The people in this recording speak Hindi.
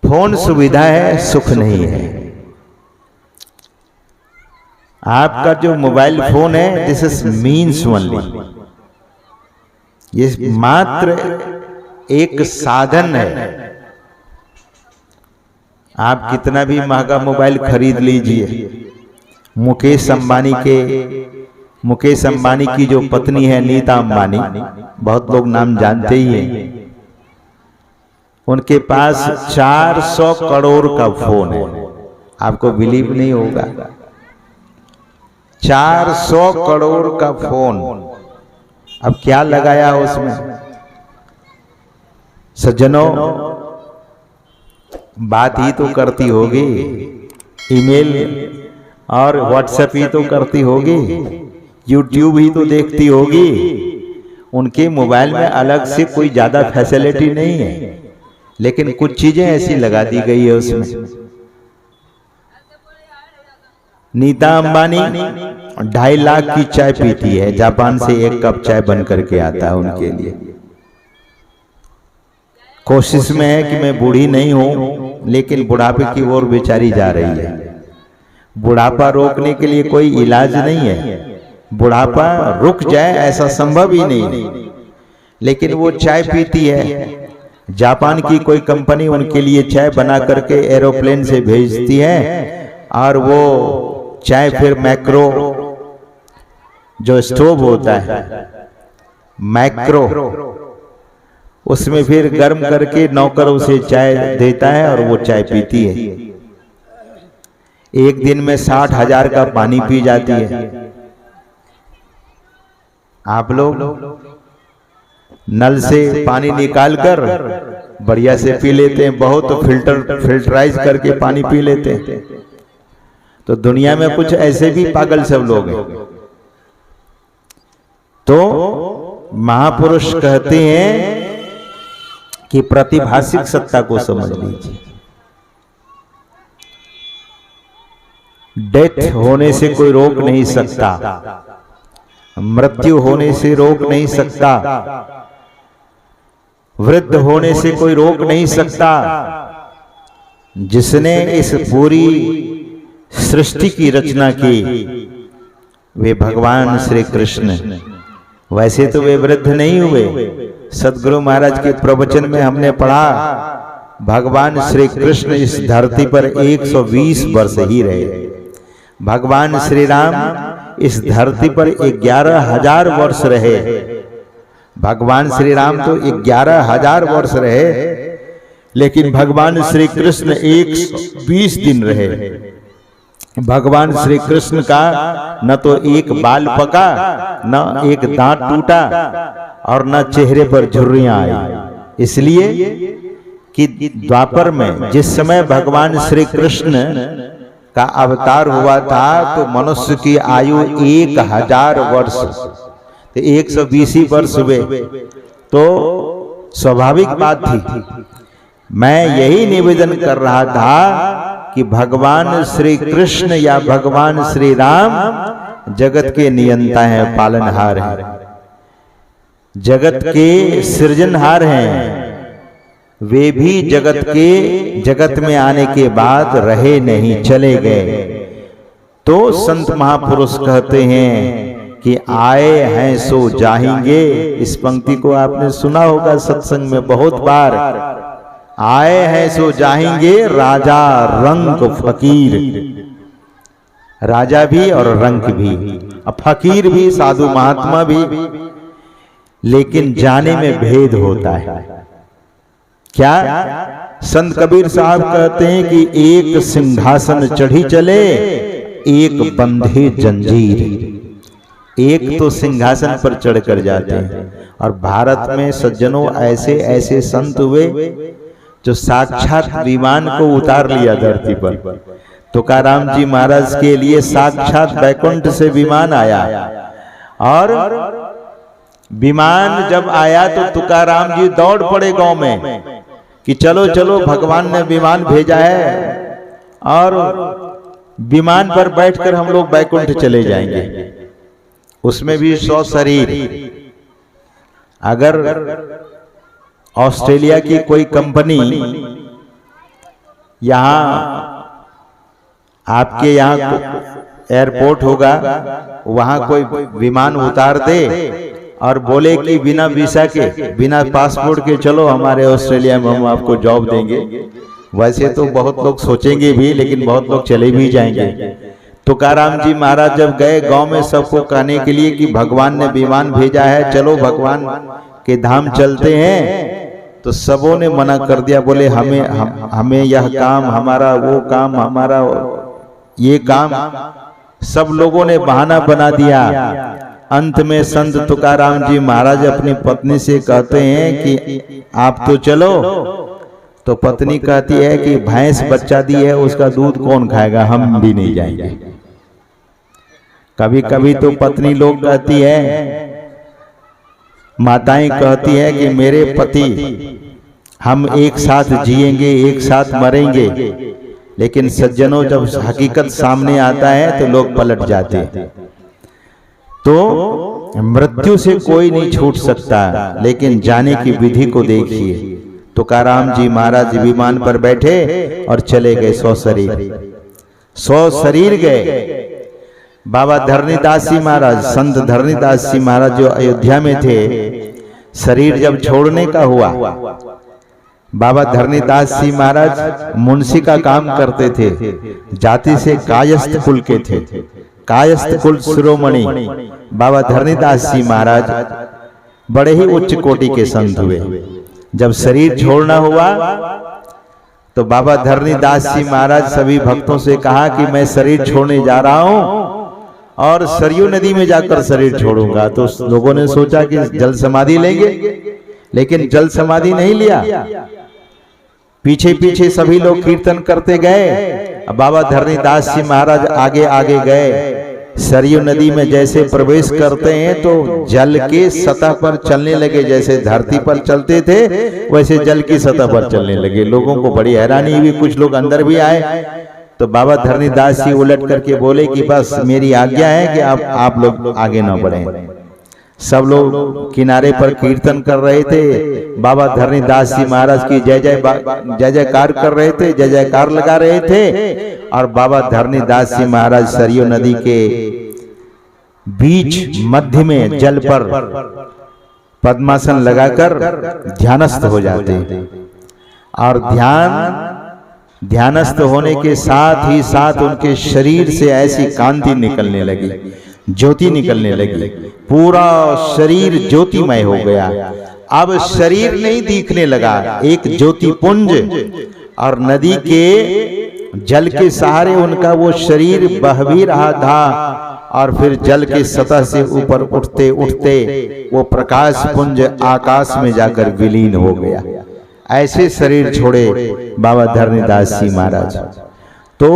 फोन सुविधा है, सुख नहीं है। आपका जो मोबाइल फोन है, दिस इज मीन्स ओनली, ये मात्र एक साधन है। आप कितना भी महंगा मोबाइल खरीद लीजिए, मुकेश अंबानी की जो पत्नी है नीता अंबानी, बहुत लोग नाम जानते ही हैं, उनके पास 400 करोड़ का फोन है। आपको बिलीव नहीं होगा, 400 करोड़ का फोन। अब क्या लगाया उसमें? सज्जनों, बात ही तो करती होगी, ईमेल और व्हाट्सएप ही तो करती होगी, यूट्यूब ही तो देखती होगी। उनके मोबाइल में अलग से कोई ज्यादा फैसिलिटी नहीं है, लेकिन कुछ चीजें ऐसी लगा दी गई है उसमें। नीता अंबानी 2.5 लाख की चाय पीती है, जापान से 1 कप चाय बन करके आता है उनके लिए। कोशिश में है कि मैं बूढ़ी नहीं हूं, लेकिन बुढ़ापे की ओर बेचारी जा रही है। बुढ़ापा रोकने के लिए कोई इलाज नहीं है, बुढ़ापा रुक जाए ऐसा संभव ही नहीं, लेकिन वो चाय पीती है। जापान की कोई कंपनी उनके लिए चाय बना करके एरोप्लेन से भेजती है, और वो चाय फिर मैक्रो जो स्टोव होता है, मैक्रो, उसमें फिर गर्म करके नौकर उसे चाय देता है और वो चाय पीती है। एक दिन में 60,000 का पानी पी जाती है। आप लोग नल से पानी निकालकर बढ़िया से पी लेते हैं, बहुत फिल्टराइज करके पानी पी लेते हैं। तो दुनिया में कुछ ऐसे भी पागल सब लोग हैं। तो महापुरुष कहते हैं कि प्रतिभाषिक सत्ता को समझ लीजिए। डेथ होने से कोई रोक नहीं सकता, मृत्यु होने से रोक नहीं सकता, वृद्ध होने से कोई रोक नहीं सकता। जिसने इस पूरी सृष्टि की रचना की वे भगवान श्री कृष्ण। वैसे तो वे वृद्ध नहीं हुए। सदगुरु महाराज के प्रवचन में हमने पढ़ा, भगवान श्री कृष्ण इस धरती पर 120 वर्ष ही रहे। भगवान श्री राम इस धरती पर 11,000 वर्ष रहे। भगवान श्री राम तो 11,000 वर्ष रहे, लेकिन भगवान श्री कृष्ण 120 दिन रहे। भगवान श्री कृष्ण का न तो एक बाल पका, न एक दांत टूटा, और न चेहरे पर झुर्रियां आई। इसलिए कि द्वापर में जिस समय भगवान श्री कृष्ण का अवतार हुआ था, तो मनुष्य की आयु 1,000 वर्ष, तो 120 वर्ष हुए। तो स्वाभाविक बात थी। मैं यही निवेदन कर रहा था कि भगवान श्री कृष्ण या भगवान श्री राम जगत के नियंता हैं, पालनहार हैं, जगत के सृजनहार हैं। वे भी जगत में आने के बाद रहे नहीं, चले गए। तो संत महापुरुष कहते हैं कि आए हैं सो जाएंगे। इस पंक्ति को आपने सुना होगा सत्संग में बहुत बार। आए हैं सो जाएंगे, राजा रंक फकीर। राजा भी और रंक भी, फकीर भी, साधु महात्मा भी, लेकिन जाने में भेद होता है। क्या? संत कबीर साहब कहते हैं कि एक सिंहासन चढ़ी चले, एक बंधे जंजीर। एक तो सिंहासन पर चढ़कर जाते हैं, और भारत में सज्जनों ऐसे ऐसे संत हुए जो साक्षात विमान को उतार लिया धरती पर। तुकाराम जी महाराज के लिए साक्षात बैकुंठ से विमान आया, और विमान जब आया तो तुकाराम जी दौड़ पड़े गांव में कि चलो चलो भगवान ने विमान भेजा है, और विमान पर बैठकर हम लोग बैकुंठ चले जाएंगे। उसमें भी 100 शरीर। अगर ऑस्ट्रेलिया की कोई कंपनी यहाँ आपके यहाँ एयरपोर्ट होगा, वहां कोई विमान उतार दे और बोले कि बिना वीसा के, बिना पासपोर्ट के चलो हमारे ऑस्ट्रेलिया में, हम आपको जॉब देंगे। वैसे तो बहुत लोग सोचेंगे भी, लेकिन बहुत लोग चले भी जाएंगे। तुकाराम जी महाराज जब गए गांव में सबको कहने के लिए कि भगवान ने विमान भेजा है, चलो भगवान के धाम चलते हैं, तो सबों ने मना कर दिया। बोले हमें यह काम, हमारा वो काम, हमारा ये काम, सब लोगों ने बहाना बना दिया। अंत में संत तुकाराम जी महाराज अपनी पत्नी से कहते हैं कि आप तो चलो। तो पत्नी कहती है कि भैंस बच्चा दी है, उसका दूध कौन खाएगा, हम भी नहीं जाएंगे। कभी कभी तो पत्नी लोग कहती है, माताएं कहती है कि मेरे पति, हम एक साथ जिएंगे, एक साथ मरेंगे। लेकिन सज्जनों, जब हकीकत सामने आता है तो लोग पलट जाते हैं। तो मृत्यु से कोई नहीं छूट सकता, लेकिन जाने की विधि को देखिए। तुकाराम जी महाराज विमान पर बैठे और चले गए 100 शरीर, 100 शरीर गए। बाबा धरणीदास जी महाराज, संत धरणीदास जी महाराज जो अयोध्या में थे, शरीर जब छोड़ने का हुआ, बाबा धरणीदास जी महाराज मुंशी का काम करते थे, जाति से कायस्थ कुल के थे, कायस्थ कुल शिरोमणि बाबा धरणीदास जी महाराज बड़े ही उच्च कोटि के संत हुए। जब शरीर छोड़ना हुआ तो बाबा धरणीदास जी महाराज सभी भक्तों से कहा कि मैं शरीर छोड़ने जा रहा हूं और सरयू नदी में जाकर शरीर छोड़ूंगा। तो लोगों ने सोचा कि जल समाधि लेंगे, लेकिन जल समाधि नहीं लिया। पीछे पीछे सभी लोग कीर्तन करते गए। बाबा धरणीदास जी महाराज आगे आगे गए। सरयू नदी में जैसे प्रवेश करते हैं तो जल के सतह पर चलने लगे, जैसे धरती पर चलते थे वैसे जल की सतह पर चलने लगे। लोगों को बड़ी हैरानी हुई, कुछ लोग अंदर भी आए। तो बाबा धरणीदास जी उलट करके बोले कि बस मेरी आज्ञा है कि आप लोग आगे न बढ़ें। सब लोग किनारे पर कीर्तन कर रहे थे, बाबा धरणीदास जी महाराज की जय जयकार कर रहे थे, जय जयकार लगा रहे थे। और बाबा धरणीदास जी महाराज सरयू नदी के बीच मध्य में जल पर पद्मासन लगाकर ध्यानस्थ हो जाते। और ध्यानस्थ होने के साथ ही साथ उनके शरीर से ऐसी कांति निकलने लगी, ज्योति निकलने लगी, पूरा शरीर ज्योतिमय हो गया। अब शरीर नहीं दिखने लगा, एक ज्योति पुंज, और नदी के जल के सहारे उनका वो शरीर बह भी रहा था। और फिर जल के सतह से ऊपर उठते उठते वो प्रकाश पुंज आकाश में जाकर विलीन हो गया। ऐसे शरीर छोड़े बाबा धरणीदास जी महाराज। तो